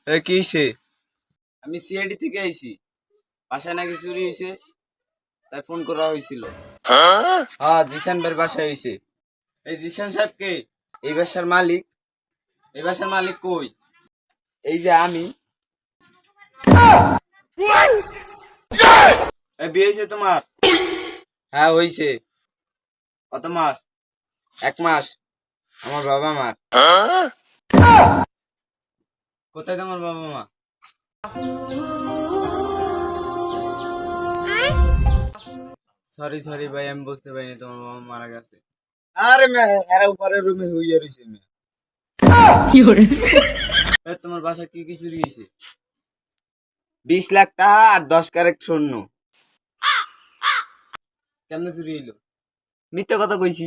কি হইছে? আমি সিআইডি থেকে আইছি। বাসায় নাকি চুরি হয়েছে, তাই ফোন করা হয়েছিল। হ্যাঁ, জিসান ভাইয়ের বাসায় হয়েছে। এই জিসান সাহেব কে? এই বাসার মালিক। এই বাসার মালিক কই? এই যে আমি। বিয়ে হয়েছে তোমার? হ্যাঁ হয়েছে। কত মাস? 1 মাস। আমার বাবা মা কোথায়? তোমার বাবা মা? সরি সরি ভাই, আমি বুঝতে পারিনি তোমার বাবা মারা গেছে। আরে এরা উপরে রুমে হইয়া রইছে তোমার বাসা কি কি চুরি হয়েছে? 20 লাখ টাকা আর 10 ক্যারেট স্বর্ণ। কেমনে চুরি হইলো? মিথ্যা কথা কইছি।